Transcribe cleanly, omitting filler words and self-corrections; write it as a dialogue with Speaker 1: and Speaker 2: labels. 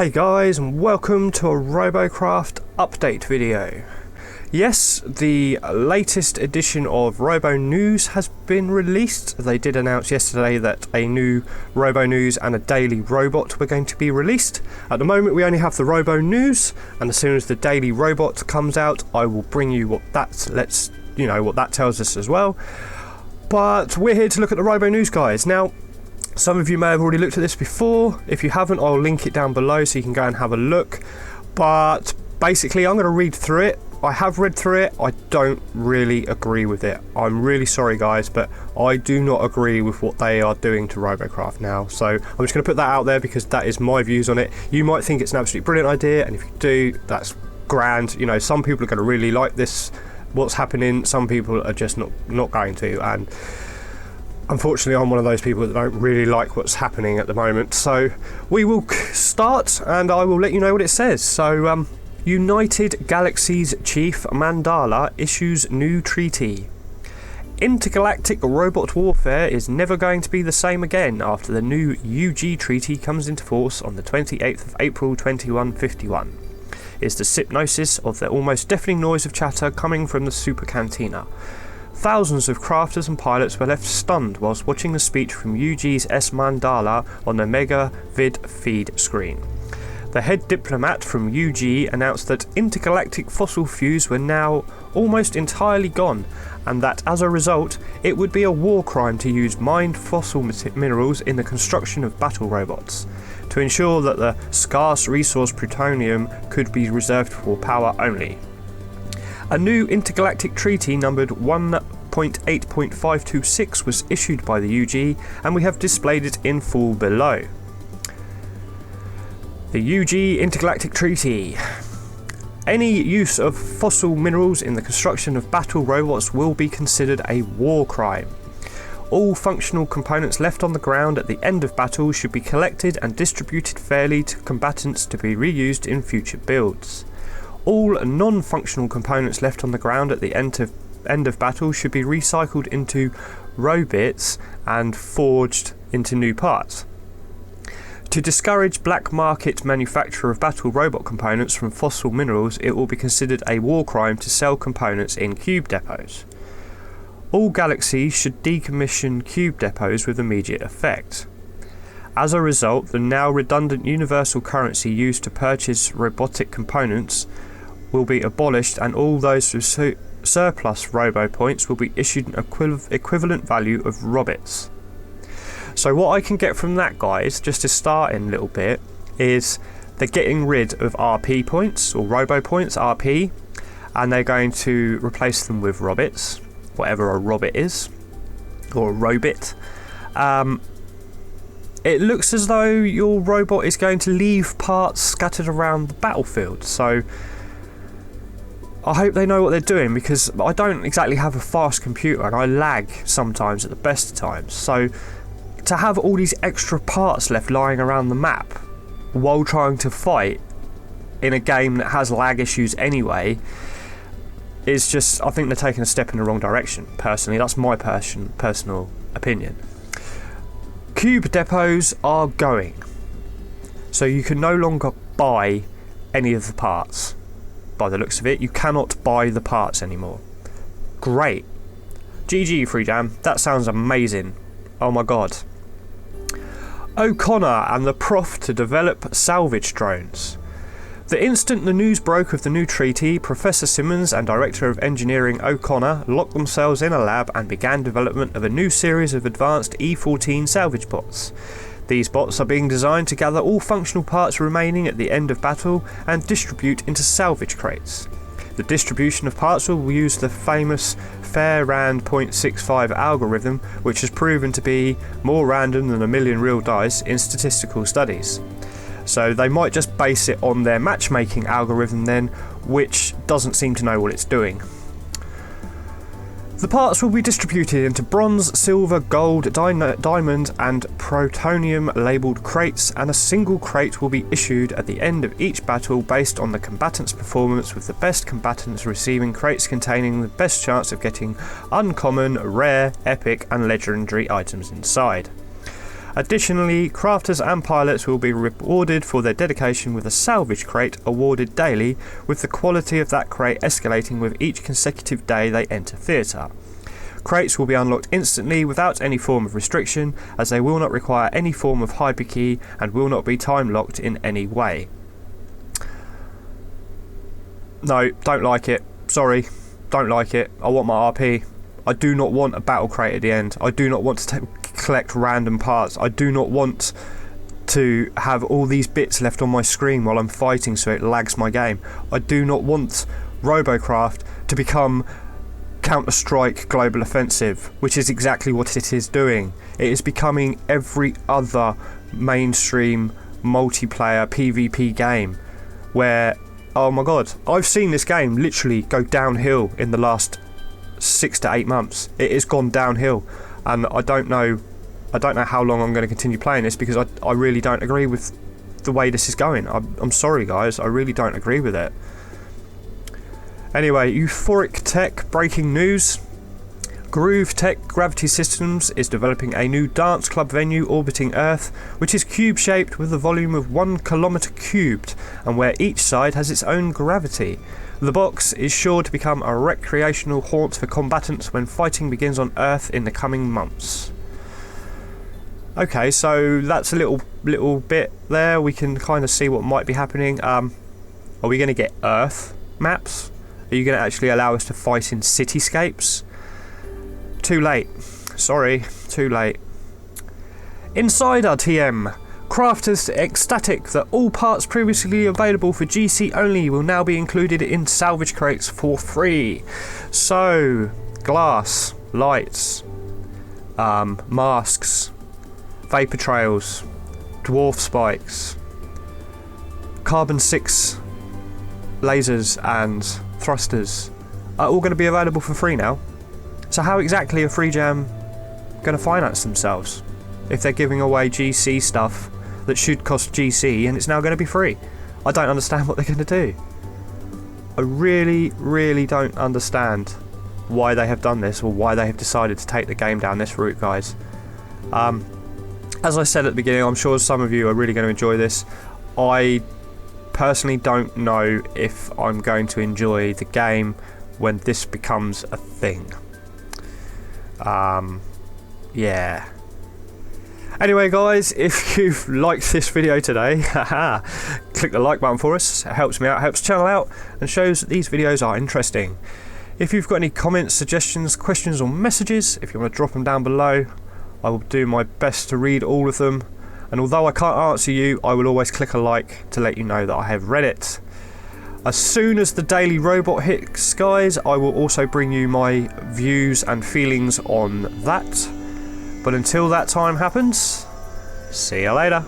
Speaker 1: Hey guys, and welcome to a Robocraft update video. Yes, the latest edition of Robonews has been released. They did announce yesterday that a new Robonews and a daily robot were going to be released. At the moment we only have the Robonews, and as soon as the daily robot comes out I will bring you what that tells us as well. But we're here to look at the Robonews, guys. Now, some of you may have already looked at this before. If you haven't, I'll link it down below so you can go and have a look. But basically, I'm going to read through it. I have read through it. I don't really agree with it. I'm really sorry, guys, but I do not agree with what they are doing to Robocraft now. So I'm just going to put that out there because that is my views on it. You might think it's an absolutely brilliant idea, and if you do, that's grand. You know, some people are going to really like this, what's happening. Some people are just not going to, and unfortunately, I'm one of those people that don't really like what's happening at the moment. So we will start and I will let you know what it says. So, United Galaxies Chief Mandala issues new treaty. Intergalactic robot warfare is never going to be the same again after the new UG treaty comes into force on the 28th of April 2151. Is the hypnosis of the almost deafening noise of chatter coming from the super cantina. Thousands of crafters and pilots were left stunned whilst watching the speech from UG's S. Mandala on the Mega Vid feed screen. The head diplomat from UG announced that intergalactic fossil fuels were now almost entirely gone, and that as a result, it would be a war crime to use mined fossil minerals in the construction of battle robots, to ensure that the scarce resource plutonium could be reserved for power only. A new intergalactic treaty numbered 1.8.526 was issued by the UG, and we have displayed it in full below. The UG Intergalactic Treaty. Any use of fossil minerals in the construction of battle robots will be considered a war crime. All functional components left on the ground at the end of battle should be collected and distributed fairly to combatants to be reused in future builds. All non-functional components left on the ground at the end of battle should be recycled into robits and forged into new parts. To discourage black market manufacture of battle robot components from fossil minerals, it will be considered a war crime to sell components in cube depots. All galaxies should decommission cube depots with immediate effect. As a result, the now redundant universal currency used to purchase robotic components will be abolished, and all those with surplus robo points will be issued an equivalent value of robits. So what I can get from that, guys, just to start in a little bit, is they're getting rid of RP points, or robo points, RP, and they're going to replace them with robits, whatever a robot is, or a robit. It looks as though your robot is going to leave parts scattered around the battlefield, so I hope they know what they're doing, because I don't exactly have a fast computer and I lag sometimes at the best of times. So to have all these extra parts left lying around the map while trying to fight in a game that has lag issues anyway is just, I think they're taking a step in the wrong direction. Personally, that's my personal opinion. Cube depots are going, so you can no longer buy any of the parts. By the looks of it, you cannot buy the parts anymore. Great. GG, Free Jam. That sounds amazing. Oh my god. O'Connor and the Prof to develop salvage drones. The instant the news broke of the new treaty, Professor Simmons and Director of Engineering O'Connor locked themselves in a lab and began development of a new series of advanced E-14 salvage bots. These bots are being designed to gather all functional parts remaining at the end of battle and distribute into salvage crates. The distribution of parts will use the famous Fairrand 0.65 algorithm, which has proven to be more random than a million real dice in statistical studies. So they might just base it on their matchmaking algorithm then, which doesn't seem to know what it's doing. The parts will be distributed into bronze, silver, gold, diamond and protonium labelled crates, and a single crate will be issued at the end of each battle based on the combatant's performance, with the best combatants receiving crates containing the best chance of getting uncommon, rare, epic and legendary items inside. Additionally, crafters and pilots will be rewarded for their dedication with a salvage crate awarded daily, with the quality of that crate escalating with each consecutive day they enter theatre. Crates will be unlocked instantly without any form of restriction, as they will not require any form of hyperkey and will not be time locked in any way. No, don't like it. Sorry, don't like it. I want my RP. I do not want a battle crate at the end. I do not want to collect random parts. I do not want to have all these bits left on my screen while I'm fighting so it lags my game. I do not want Robocraft to become Counter-Strike Global Offensive, which is exactly what it is doing. It is becoming every other mainstream multiplayer PvP game where, oh my god, I've seen this game literally go downhill in the last 6 to 8 months. It has gone downhill, and I don't know how long I'm going to continue playing this, because I really don't agree with the way this is going. I'm sorry guys, I really don't agree with it. Anyway, Euphoric Tech breaking news. Groove Tech Gravity Systems is developing a new dance club venue orbiting Earth, which is cube-shaped with a volume of 1 kilometre cubed, and where each side has its own gravity. The box is sure to become a recreational haunt for combatants when fighting begins on Earth in the coming months. Okay, so that's a little bit there. We can kind of see what might be happening. Are we going to get Earth maps? Are you going to actually allow us to fight in cityscapes? Too late. Sorry, too late. Insider TM. Crafters ecstatic that all parts previously available for GC only will now be included in salvage crates for free. So, glass, lights, masks, vapor trails, dwarf spikes, carbon 6 lasers and thrusters are all going to be available for free now. So how exactly are Free Jam going to finance themselves if they're giving away GC stuff that should cost GC and it's now going to be free? I don't understand what they're going to do. I really don't understand why they have done this, or why they have decided to take the game down this route, guys. As I said at the beginning, I'm sure some of you are really going to enjoy this. I personally don't know if I'm going to enjoy the game when this becomes a thing. Yeah. Anyway guys, if you've liked this video today, click the like button for us. It helps me out, helps the channel out, and shows that these videos are interesting. If you've got any comments, suggestions, questions or messages, if you want to drop them down below, I will do my best to read all of them. And although I can't answer you, I will always click a like to let you know that I have read it. As soon as the daily robot hits, guys, I will also bring you my views and feelings on that. But until that time happens, see you later.